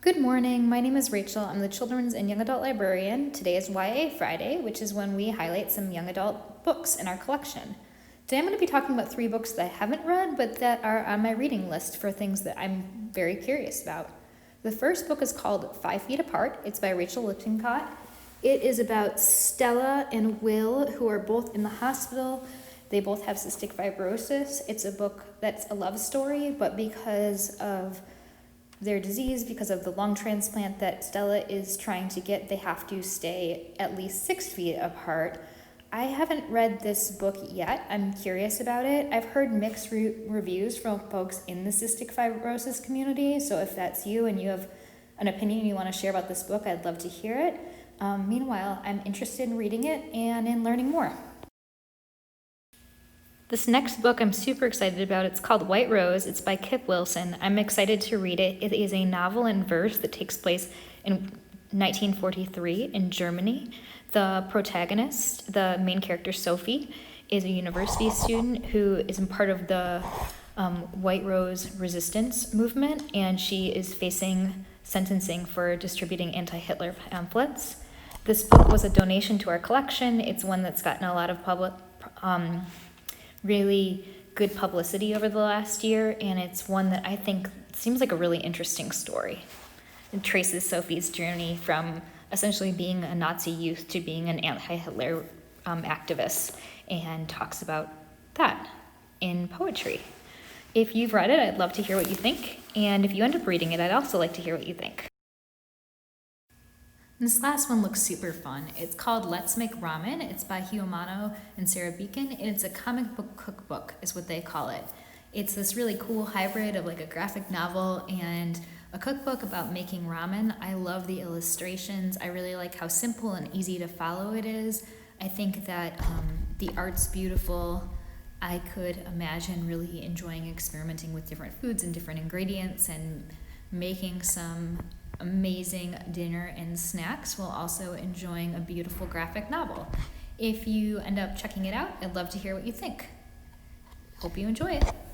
Good morning, my name is Rachel. I'm the Children's and Young Adult Librarian. Today is YA Friday, which is when we highlight some young adult books in our collection. Today I'm going to be talking about 3 books that I haven't read, but that are on my reading list for things that I'm very curious about. The first book is called 5 Feet Apart. It's by Rachel Lippincott. It is about Stella and Will, who are both in the hospital. They both have cystic fibrosis. It's a book that's a love story, but because of their disease, because of the lung transplant that Stella is trying to get, they have to stay at least 6 feet apart. I haven't read this book yet. I'm curious about it. I've heard mixed reviews from folks in the cystic fibrosis community, so if that's you and you have an opinion you want to share about this book, I'd love to hear it. Meanwhile, I'm interested in reading it and in learning more. This next book I'm super excited about. It's called White Rose. It's by Kip Wilson. I'm excited to read it. It is a novel in verse that takes place in 1943 in Germany. The protagonist, the main character Sophie, is a university student who is a part of the White Rose resistance movement, and she is facing sentencing for distributing anti-Hitler pamphlets. This book was a donation to our collection. It's one that's gotten a lot of really good publicity over the last year, and it's one that I think seems like a really interesting story. It traces Sophie's journey from essentially being a Nazi youth to being an anti-Hitler activist, and talks about that in poetry. If you've read it, I'd love to hear what you think, and if you end up reading it, I'd also like to hear what you think. This last one looks super fun. It's called Let's Make Ramen. It's by Hugh Amano and Sarah Beacon, and it's a comic book cookbook is what they call it. It's this really cool hybrid of like a graphic novel and a cookbook about making ramen. I love the illustrations. I really like how simple and easy to follow it is. I think that the art's beautiful. I could imagine really enjoying experimenting with different foods and different ingredients and making some amazing dinner and snacks while also enjoying a beautiful graphic novel. If you end up checking it out, I'd love to hear what you think. Hope you enjoy it.